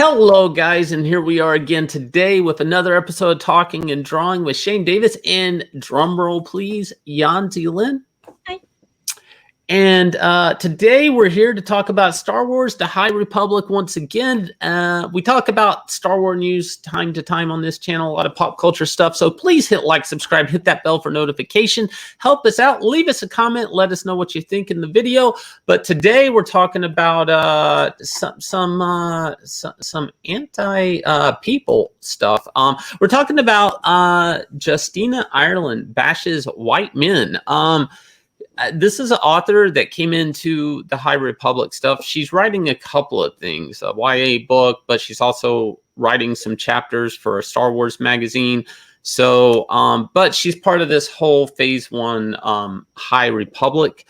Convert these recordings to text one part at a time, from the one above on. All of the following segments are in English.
Hello, guys, and here we are again today with another episode of Talking and Drawing with Shane Davis. And drumroll, please, Yanzi Lynn. Hi. And today we're here to talk about Star Wars: The High Republic once again. We talk about Star Wars news time to time on this channel, a lot of pop culture stuff. So please hit like, subscribe, hit that bell for notification. Help us out. Leave us a comment. Let us know what you think in the video. But today we're talking about some anti-people stuff. We're talking about Justina Ireland bashes white men. This is an author that came into the High Republic stuff. She's writing a couple of things, a YA book, but she's also writing some chapters for a Star Wars magazine. So, but she's part of this whole Phase 1 High Republic,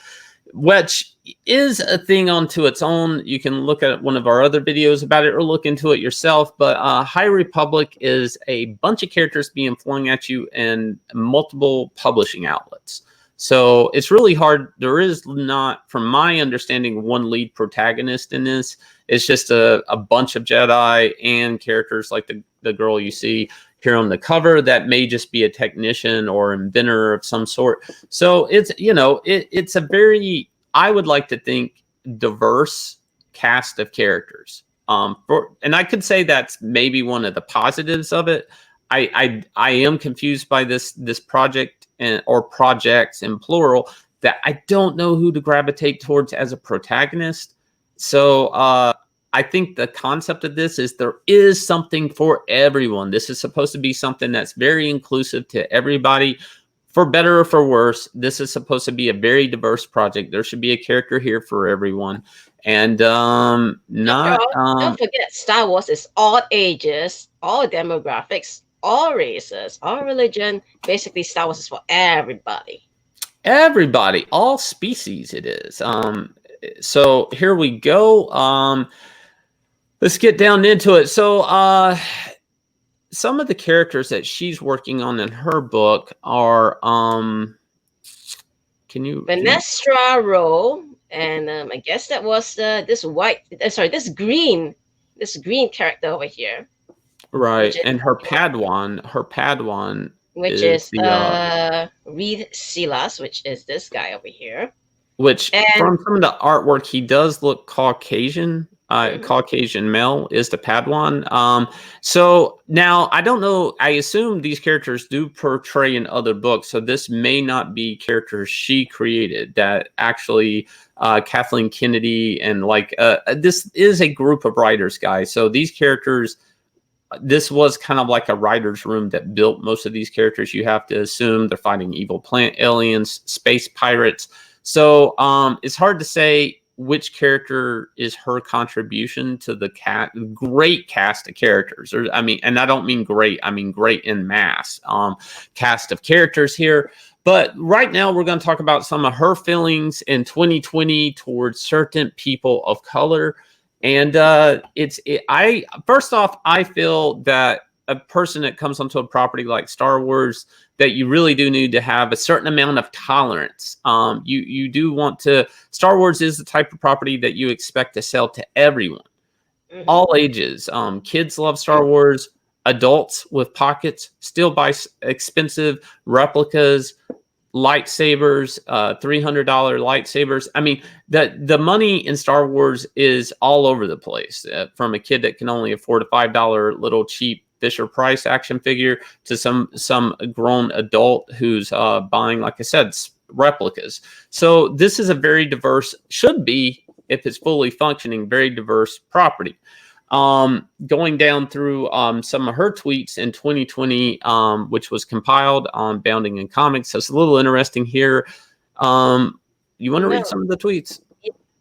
which is a thing unto its own. You can look at one of our other videos about it or look into it yourself. But High Republic is a bunch of characters being flung at you in multiple publishing outlets. So it's really hard. There is not, from my understanding, one lead protagonist in this. It's just a bunch of Jedi and characters like the girl you see here on the cover that may just be a technician or inventor of some sort. So it's, you know, it's a very, I would like to think, diverse cast of characters. And I could say that's maybe one of the positives of it. I am confused by this project or projects in plural that I don't know who to gravitate towards as a protagonist. So I think the concept of this is there is something for everyone. This is supposed to be something that's very inclusive to everybody, for better or for worse. This is supposed to be a very diverse project. There should be a character here for everyone. And don't forget, Star Wars is all ages, all demographics, all races, all religion. Basically, Star Wars is for everybody. Everybody, all species it is. So here we go. Let's get down into it. So some of the characters that she's working on in her book are Venestra Rowe, and I guess that was this green character over here. Right, and her Padawan, which is Reed Silas, which is this guy over here. Which, from some of the artwork, he does look Caucasian. Caucasian male is the Padawan. So now I don't know. I assume these characters do portray in other books. So this may not be characters she created. That actually Kathleen Kennedy and this is a group of writers, guys. So these characters. This was kind of like a writer's room that built most of these characters. You have to assume they're fighting evil plant aliens, space pirates. So it's hard to say which character is her contribution to the great cast of characters. And I don't mean great. I mean great in mass cast of characters here. But right now we're going to talk about some of her feelings in 2020 towards certain people of color. And first off, I feel that a person that comes onto a property like Star Wars, that you really do need to have a certain amount of tolerance. You do want to. Star Wars is the type of property that you expect to sell to everyone, all ages. Kids love Star Wars. Adults with pockets still buy expensive replicas. Lightsabers, $300 lightsabers. I mean, the money in Star Wars is all over the place. From a kid that can only afford a $5 little cheap Fisher Price action figure to some grown adult who's buying, like I said, replicas. So this is a very diverse, should be, if it's fully functioning, very diverse property. Going down through some of her tweets in 2020, which was compiled on Bounding in Comics. So it's a little interesting here. You want to read some of the tweets?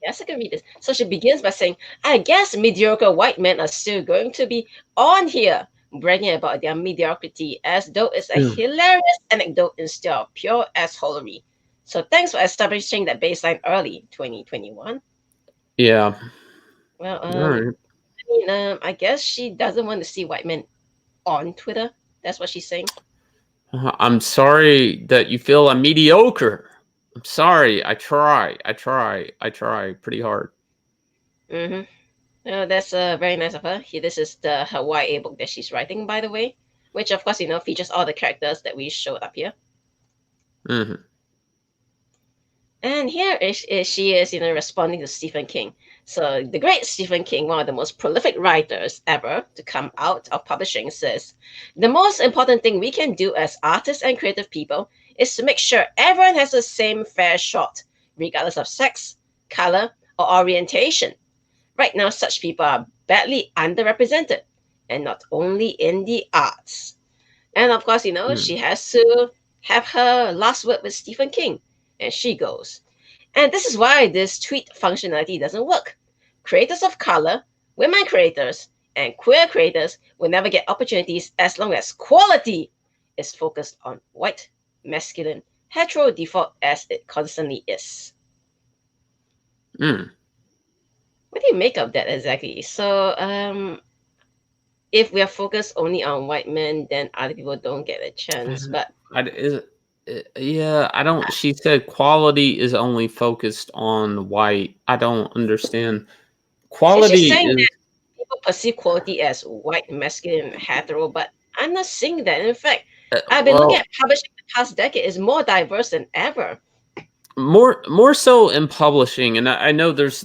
Yes, I can read this. So she begins by saying, I guess mediocre white men are still going to be on here, bragging about their mediocrity as though it's a hilarious anecdote instead of pure assholery. So thanks for establishing that baseline early 2021. Yeah. Well, I guess she doesn't want to see white men on Twitter. That's what she's saying. I'm sorry that you feel I'm mediocre. I'm sorry. I try pretty hard. That's very nice of her. This is the Hawaii book that she's writing, by the way, which of course features all the characters that we showed up here. Mm-hmm. And here she is, responding to Stephen King. So the great Stephen King, one of the most prolific writers ever to come out of publishing, says the most important thing we can do as artists and creative people is to make sure everyone has the same fair shot, regardless of sex, color, or orientation. Right now, such people are badly underrepresented, and not only in the arts. And of course, Mm. she has to have her last word with Stephen King. And she goes, and this is why this tweet functionality doesn't work. Creators of color, women creators, and queer creators will never get opportunities as long as quality is focused on white, masculine, hetero default as it constantly is. Mm. What do you make of that exactly? So, if we are focused only on white men, then other people don't get a chance. But Yeah, I don't. She said quality is only focused on white. I don't understand. she's Quality saying is that people perceive quality as white, masculine, hetero, but I'm not seeing that. In fact, I've been looking well at publishing the past decade is more diverse than ever. more so in publishing, and I know there's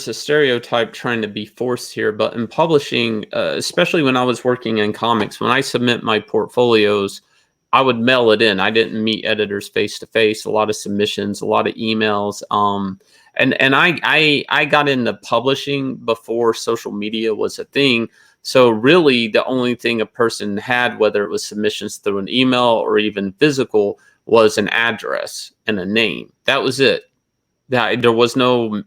a stereotype trying to be forced here, but in publishing, especially when I was working in comics, when I submit my portfolios, I would mail it in. I didn't meet editors face to face. A lot of submissions, a lot of emails. And I got into publishing before social media was a thing. So really, the only thing a person had, whether it was submissions through an email or even physical, was an address and a name. That was it. There was no.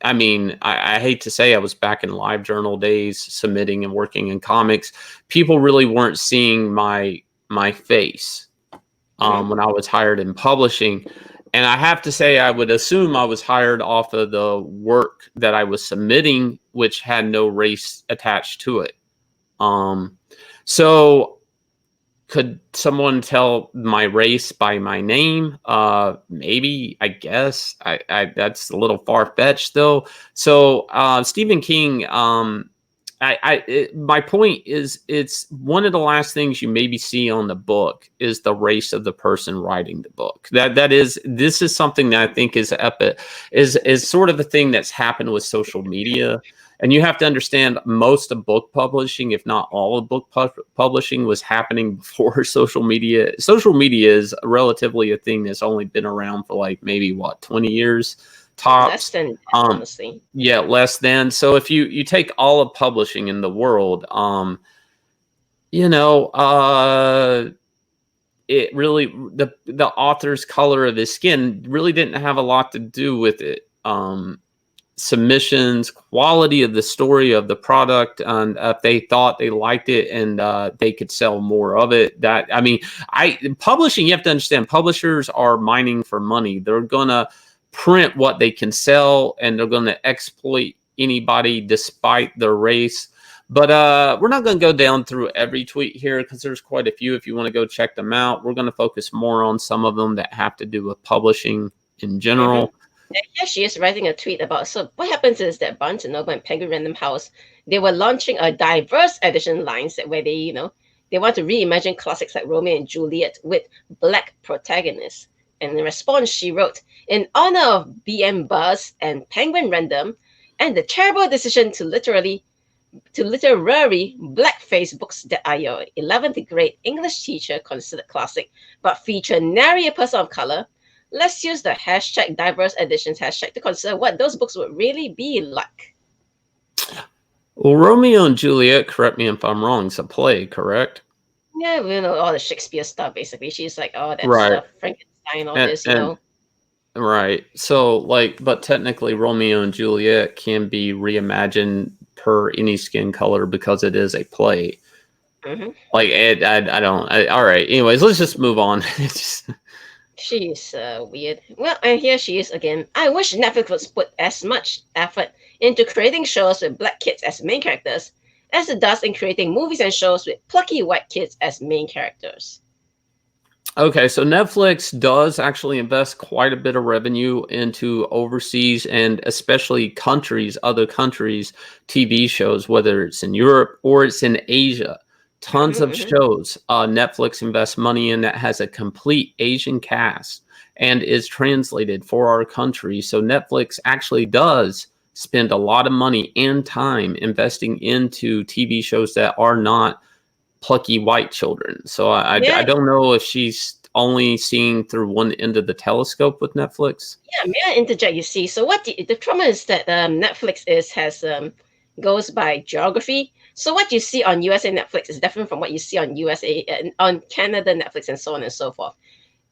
I mean, I hate to say I was back in live journal days, submitting and working in comics. People really weren't seeing my face Hmm. when I was hired in publishing. And I have to say, I would assume I was hired off of the work that I was submitting, which had no race attached to it. Um, so could someone tell my race by my name? Maybe, I guess. That's a little far fetched, though. So, Stephen King. My point is, it's one of the last things you maybe see on the book is the race of the person writing the book. This is something that I think is epic, is sort of a thing that's happened with social media. And you have to understand, most of book publishing, if not all of book publishing, was happening before social media. Social media is relatively a thing that's only been around for like maybe 20 years Less tops. than that, Um, honestly. yeah, less than. So if you take all of publishing in the world, you know, it really, the author's color of his skin really didn't have a lot to do with it. Submissions, quality of the story of the product, and if they thought they liked it and they could sell more of it. That, I mean, I publishing. You have to understand, publishers are mining for money. They're gonna print what they can sell, and they're gonna exploit anybody despite their race. But we're not going to go down through every tweet here because there's quite a few. If you want to go check them out, we're going to focus more on some of them that have to do with publishing in Hmm. general. And here she is writing a tweet about. So what happens is that Barnes and Noble and Penguin Random House, they were launching a diverse edition lines where they want to reimagine classics like Romeo and Juliet with black protagonists. And in response, she wrote, in honor of BM Buzz and Penguin Random, and the terrible decision to literary blackface books that are your 11th grade English teacher considered classic, but feature nary a person of color. Let's use the hashtag diverse editions hashtag to consider what those books would really be like. Well, Romeo and Juliet, correct me if I'm wrong, is a play, correct? Yeah, all the Shakespeare stuff basically. She's like, oh, that Right. stuff, Frankenstein, all And this. right. So like, but technically Romeo and Juliet can be reimagined per any skin color because it is a play. Hmm. Like I don't. All right. Anyways, let's just move on. She's weird. Well, and here she is again. I wish Netflix would put as much effort into creating shows with black kids as main characters as it does in creating movies and shows with plucky white kids as main characters. Okay, so Netflix does actually invest quite a bit of revenue into overseas and especially other countries' TV shows, whether it's in Europe or it's in Asia. Tons of Hmm. shows Netflix invests money in that has a complete Asian cast and is translated for our country. So Netflix actually does spend a lot of money and time investing into TV shows that are not plucky white children. So I Yeah, don't know if she's only seeing through one end of the telescope with Netflix. yeah. May I interject? You see, so what the trauma is that Netflix is has goes by geography. So what you see on USA Netflix is different from what you see on USA and on Canada Netflix and so on and so forth.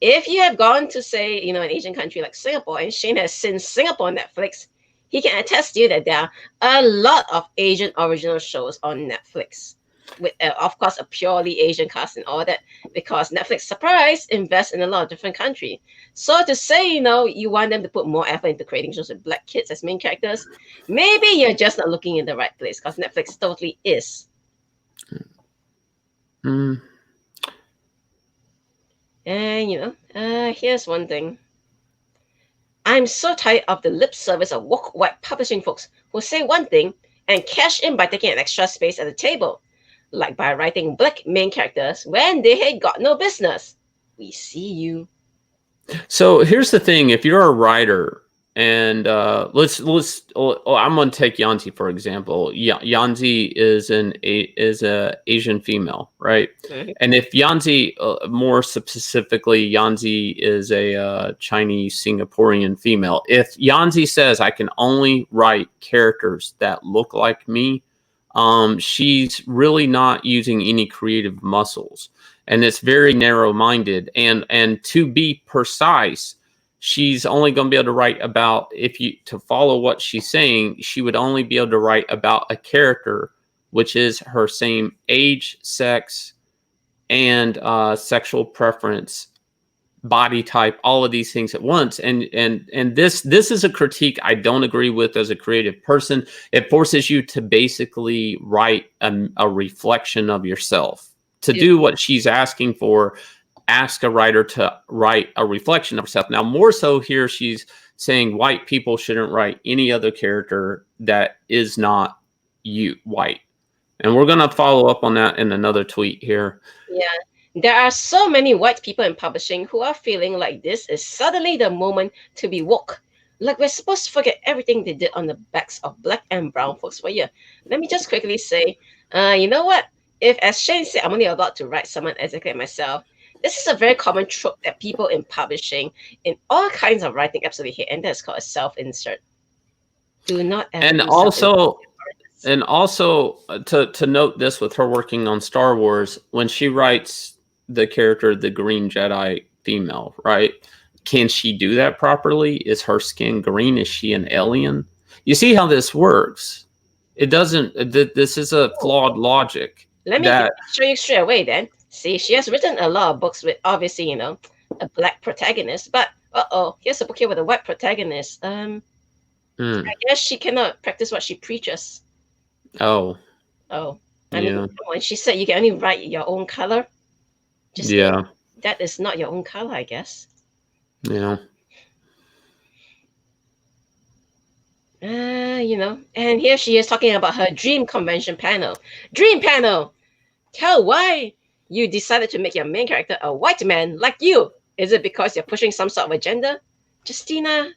If you have gone to say, an Asian country like Singapore, and Shane has seen Singapore Netflix, he can attest to you that there are a lot of Asian original shows on Netflix. With, of course, a purely Asian cast and all that, because Netflix, surprise, invests in a lot of different countries. So to say, you want them to put more effort into creating shows with black kids as main characters, maybe you're just not looking in the right place, because Netflix totally is. Mm. And here's one thing. I'm so tired of the lip service of woke white publishing folks who say one thing and cash in by taking an extra space at the table, like by writing black main characters when they had got no business. We see you. So here's the thing: if you're a writer, and I'm going to take Yanzi for example. Yanzi is a Asian female, right? Mhm. And if Yanzi, more specifically, Yanzi is a Chinese Singaporean female. If Yanzi says I can only write characters that look like me, she's really not using any creative muscles, and it's very narrow-minded. And to be precise, she's only going to be able to write about, if you to follow what she's saying, she would only be able to write about a character which is her same age, sex, and sexual preference, body type, all of these things at once. And this is a critique I don't agree with as a creative person. It forces you to basically write a reflection of yourself. To Yeah. do what she's asking for, ask a writer to write a reflection of herself. Now, more so here, she's saying white people shouldn't write any other character that is not white. And we're going to follow up on that in another tweet here. Yeah. There are so many white people in publishing who are feeling like this is suddenly the moment to be woke. Like we're supposed to forget everything they did on the backs of black and brown folks for a year. Let me just quickly say, you know what? If, as Shane said, I'm only allowed to write someone exactly like myself, this is a very common trope that people in publishing, in all kinds of writing, absolutely hate, and that's called a self-insert. Do not ever And do self-insert. also to note this, with her working on Star Wars, when she writes the character, the Green Jedi female, right? Can she do that properly? Is her skin green? Is she an alien? You see how this works? It doesn't. This is a flawed logic. Let me That show you straight away then. See, she has written a lot of books with obviously, a black protagonist, but here's a book here with a white protagonist. I guess she cannot practice what she preaches. oh Oh, I mean, yeah, when she said you can only write your own color, Justina, yeah, that is not your own color, I guess. yeah. And here she is talking about her dream convention panel. Dream panel! Tell why you decided to make your main character a white man like you. Is it because you're pushing some sort of agenda? Justina,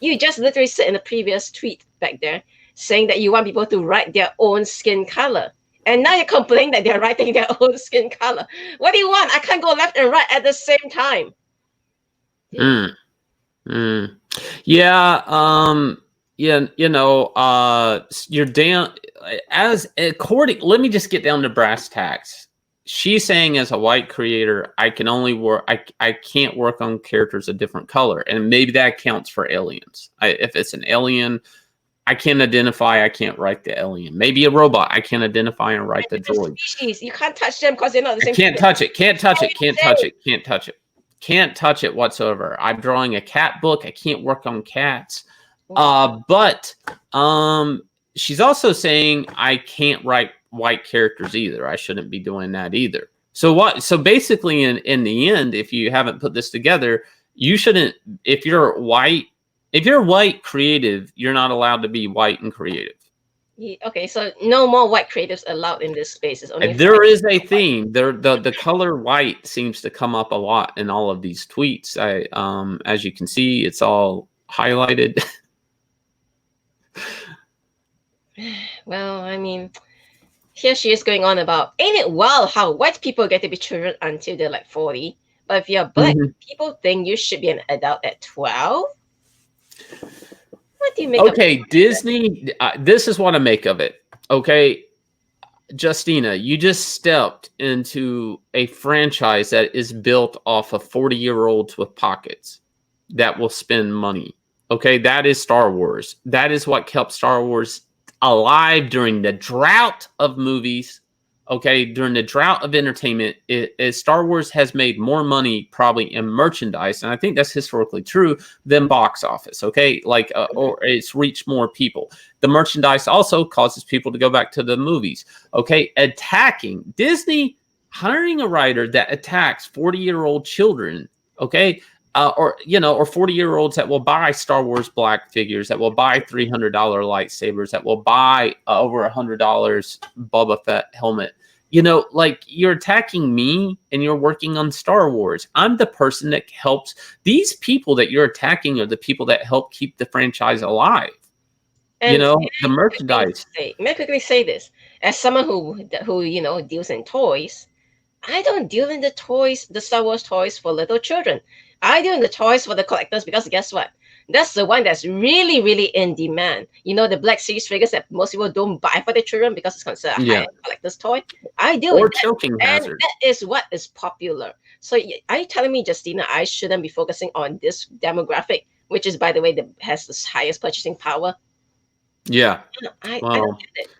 you just literally said in a previous tweet back there saying that you want people to write their own skin color. And now you're complaining that they're writing their own skin color. What do you want? I can't go left and right at the same time. Mm, mm. Yeah, yeah, you're down as according. Let me just get down to brass tacks. She's saying, as a white creator, I can only work. I can't work on characters of different color, and maybe that counts for aliens. If it's an alien, I can't identify. I can't write the alien. Maybe a robot. I can't identify and write the droid. Species. You can't touch them because they're not the I same. can't touch it. Can't touch it. Can't touch it. Can't touch it. Can't touch it whatsoever. I'm drawing a cat book. I can't work on cats. But she's also saying I can't write white characters either. I shouldn't be doing that either. So what? So basically, in the end, if you haven't put this together, you shouldn't. If you're white creative, you're not allowed to be white and creative. Okay, so no more white creatives allowed in this space. It's only And there is a white. theme. The color white seems to come up a lot in all of these tweets. As you can see, it's all highlighted. Well, I mean, here she is going on about, ain't it wild how white people get to be children until they're like 40? But if you're black, Mhm. people think you should be an adult at 12? What do you make of Okay, Disney. This is what I make of it. Okay, Justina, you just stepped into a franchise that is built off of 40-year-olds with pockets that will spend money. Okay, that is Star Wars. That is what kept Star Wars alive during the drought of movies. Okay, during the drought of entertainment, Star Wars has made more money probably in merchandise, and I think that's historically true, than box office. Okay, or it's reached more people. The merchandise also causes people to go back to the movies. Okay, attacking Disney, hiring a writer that attacks 40-year-old children. Okay, or 40-year-olds that will buy Star Wars black figures, that will buy $300 lightsabers, that will buy over $100 Boba Fett helmet. Like, you're attacking me and you're working on Star Wars. I'm the person that helps. These people that you're attacking are the people that help keep the franchise alive. And The merchandise. may I quickly say this? As someone who deals in toys, I don't deal in the Star Wars toys for little children. I deal in the toys for the collectors, because guess what? That's the one that's really, really in demand. The Black Series figures that most people don't buy for their children because it's considered a Yeah. high-end collector's toy. I deal Or with that, choking and hazard. that is what is popular. So are you telling me, Justina, I shouldn't be focusing on this demographic, which is, by the way, has the highest purchasing power? Yeah. I Well, don't get it.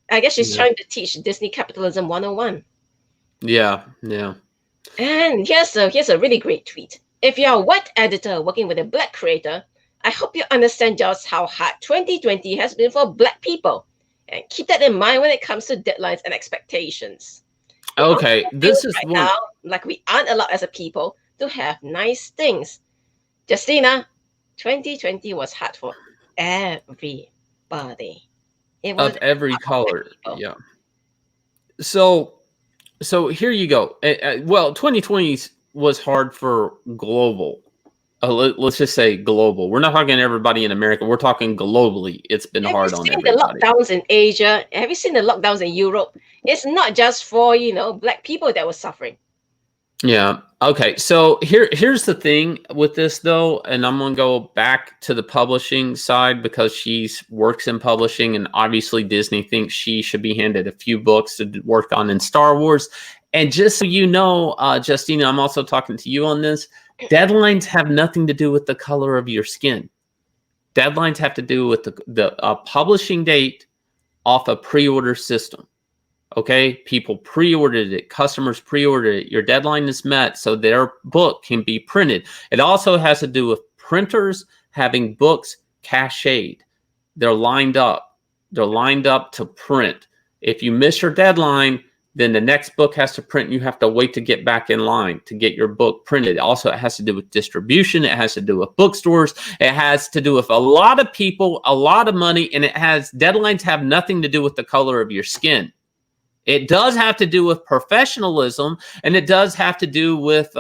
I guess she's yeah. trying to teach Disney capitalism 101. Yeah. Yeah. And here's a really great tweet. If you're a white editor working with a black creator, I hope you understand just how hard 2020 has been for black people. And keep that in mind when it comes to deadlines and expectations. Okay, this is Right one. now, like we aren't allowed as a people to have nice things. Justina, 2020 was hard for everybody. It was Of every hard for black color. people. Yeah. So here you go. Well, 2020 was hard for global. Let's just say global. We're not talking everybody in America. We're talking globally. It's been Have hard you on seen everybody. the lockdowns in Asia? Have you seen the lockdowns in Europe? It's not just for, black people that were suffering. Yeah. Okay. So here's the thing with this though, and I'm gonna go back to the publishing side because she works in publishing, and obviously Disney thinks she should be handed a few books to work on in Star Wars. And just so you know, Justina, I'm also talking to you on this. Deadlines have nothing to do with the color of your skin. Deadlines have to do with the publishing date off a pre-order system. Okay, people pre-ordered it, customers pre-ordered it, your deadline is met so their book can be printed. It also has to do with printers having books cached. They're lined up to print. If you miss your deadline, then the next book has to print and you have to wait to get back in line to get your book printed. Also, it has to do with distribution, it has to do with bookstores, it has to do with a lot of people, a lot of money, and deadlines have nothing to do with the color of your skin. It does have to do with professionalism, and it does have to do with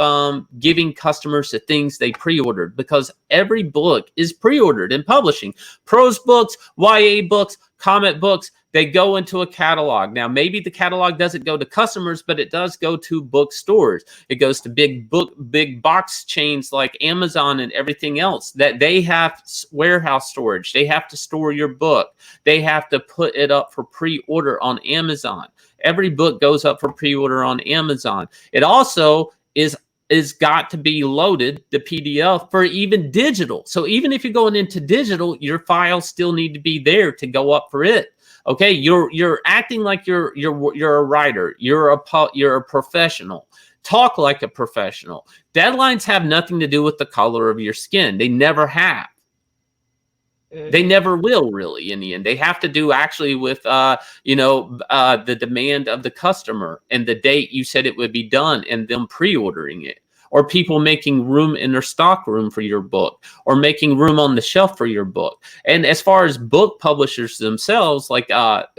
giving customers the things they pre-ordered, because every book is pre-ordered in publishing. Prose books, YA books, comic books, they go into a catalog. Now, maybe the catalog doesn't go to customers, but it does go to bookstores. It goes to big box chains like Amazon and everything else, that they have warehouse storage. They have to store your book. They have to put it up for pre-order on Amazon. Every book goes up for pre-order on Amazon. It also is got to be loaded, the PDF, for even digital. So even if you're going into digital, your files still need to be there to go up for it. Okay, you're acting like you're a writer. You're a professional. Talk like a professional. Deadlines have nothing to do with the color of your skin. They never have. They Mm-hmm. never will really in the end. They have to do actually with the demand of the customer and the date you said it would be done and them pre-ordering it, or people making room in their stock room for your book, or making room on the shelf for your book. And as far as book publishers themselves, like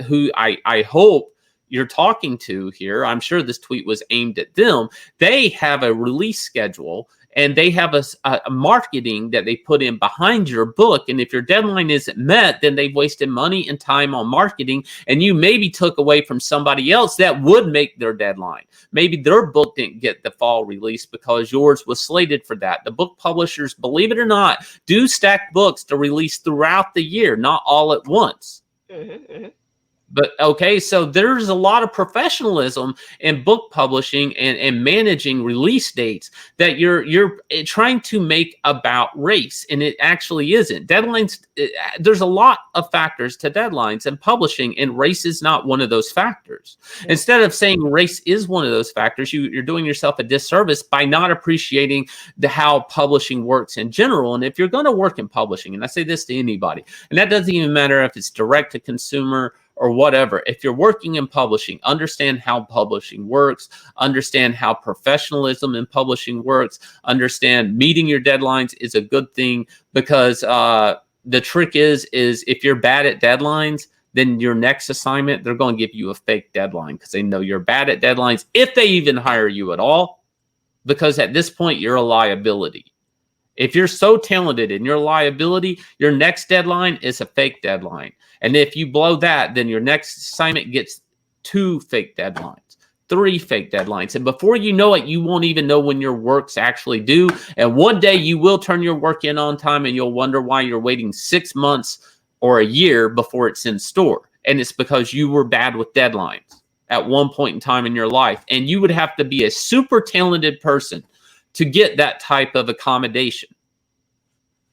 who I hope you're talking to here, I'm sure this tweet was aimed at them. They have a release schedule and they have a marketing that they put in behind your book. And if your deadline isn't met, then they've wasted money and time on marketing, and you maybe took away from somebody else that would make their deadline. Maybe their book didn't get the fall release because yours was slated for that. The book publishers, believe it or not, do stack books to release throughout the year, not all at once. Mm-hmm. Mm-hmm. But okay, so there's a lot of professionalism in book publishing and managing release dates that you're trying to make about race, and it actually isn't. Deadlines, there's a lot of factors to deadlines and publishing, and race is not one of those factors. Mm-hmm. Instead of saying race is one of those factors, you're doing yourself a disservice by not appreciating how publishing works in general. And if you're going to work in publishing, and I say this to anybody, and that doesn't even matter if it's direct to consumer or whatever. If you're working in publishing, understand how publishing works, understand how professionalism in publishing works, understand meeting your deadlines is a good thing, because the trick is if you're bad at deadlines, then your next assignment, they're going to give you a fake deadline because they know you're bad at deadlines, if they even hire you at all, because at this point, you're a liability. If you're so talented in your liability, your next deadline is a fake deadline. And if you blow that, then your next assignment gets 2 fake deadlines, 3 fake deadlines. And before you know it, you won't even know when your work's actually due. And one day you will turn your work in on time, and you'll wonder why you're waiting 6 months or a year before it's in store. And it's because you were bad with deadlines at one point in time in your life. And you would have to be a super talented person to get that type of accommodation.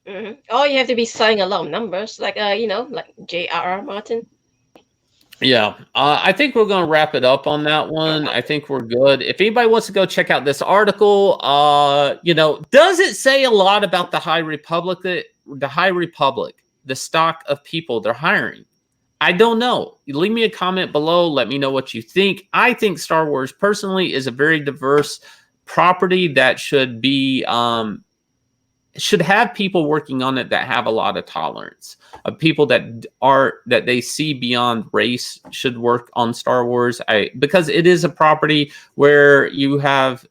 Mm-hmm. Or you have to be selling a lot of numbers, like like J.R.R. Martin. Yeah, I think we're going to wrap it up on that one. I think we're good. If anybody wants to go check out this article, does it say a lot about the High Republic, the stock of people they're hiring? I don't know. Leave me a comment below. Let me know what you think. I think Star Wars personally is a very diverse property that should be should have people working on it that have a lot of tolerance. People that they see beyond race should work on Star Wars. Because it is a property where you have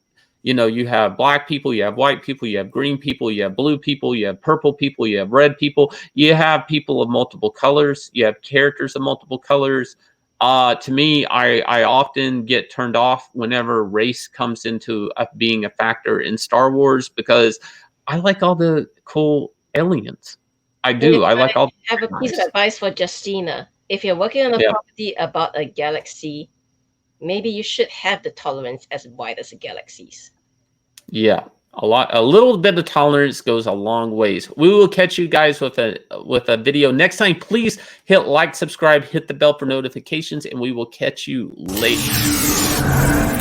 black people, you have white people, you have green people, you have blue people, you have purple people, you have red people, you have people of multiple colors, you have characters of multiple colors. To me, I often get turned off whenever race comes into being a factor in Star Wars, because I like all the cool aliens. I do. I like all. I have a piece of advice for Justina. If you're working on a property about a galaxy, maybe you should have the tolerance as wide as the galaxies. Yeah, a little bit of tolerance goes a long ways. We will catch you guys with a video next time. Please hit like, subscribe, hit the bell for notifications, and we will catch you later.